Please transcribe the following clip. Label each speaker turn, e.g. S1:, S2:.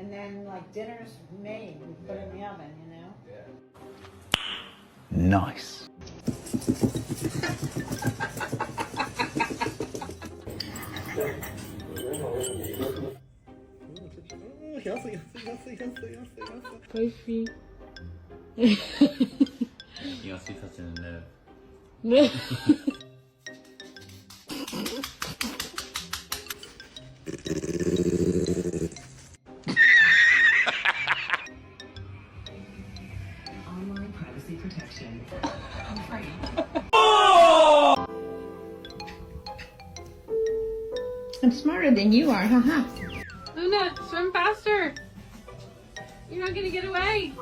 S1: And then like dinner's made, we put it in the oven, you know?
S2: Nice.
S3: Baby.
S4: 이거 스윗하시는데
S3: 네.
S5: Online privacy protection.
S1: I'm smarter than you are, haha.
S3: Luna, swim faster. You're not gonna get away.